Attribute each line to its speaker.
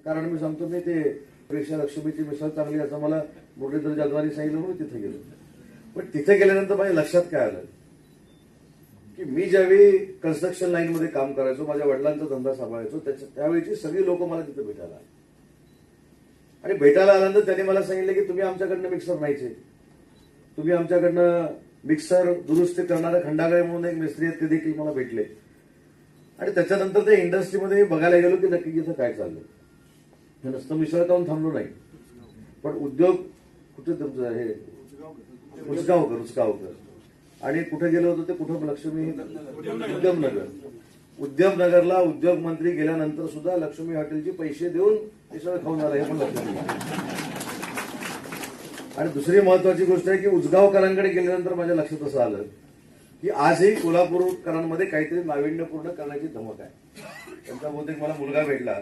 Speaker 1: कारण मी सांगतो मी ते पेक्षा लक्ष्मीची मिसळ चांगली असं मला मुरलीधर जाधवांनी सांगितलं म्हणून तिथे गेलो. पण तिथे गेल्यानंतर माझ्या लक्षात काय आलं की मी ज्यावेळी कन्स्ट्रक्शन लाईन मध्ये काम करायचो, माझ्या वडिलांचा धंदा सांभाळायचो, त्यावेळीची सगळी लोक मला तिथे भेटायला आली. आणि भेटायला आल्यानंतर त्यांनी मला सांगितलं की तुम्ही आमच्याकडनं मिक्सर नाहीचे, तुम्ही आमच्याकडनं मिक्सर दुरुस्ती करणारे खंडागळे म्हणून एक मिस्त्री आहेत, ते देखील मला भेटले. आणि त्याच्यानंतर त्या इंडस्ट्रीमध्ये बघायला गेलो की नक्की इथं काय चाललं. नुसतं मिसळ खाऊन थांबलो नाही, पण उद्योग कुठे तुमचं हे उचगावकर आणि कुठे गेलो होतो ते कुठं लक्ष्मी उद्यमनगरला उद्योग मंत्री गेल्यानंतर सुद्धा लक्ष्मी हॉटेलचे पैसे देऊन मिसळ खाऊन आला, हे पण लक्षात घ्या. आणि दुसरी महत्वाची गोष्ट आहे की उचगावकरांकडे गेल्यानंतर माझ्या लक्षात असं आलं की आजही कोल्हापूरकरांमध्ये काहीतरी नाविन्यपूर्ण करण्याची धमक आहे. त्यांचा बहुतेक मला मुलगा भेटला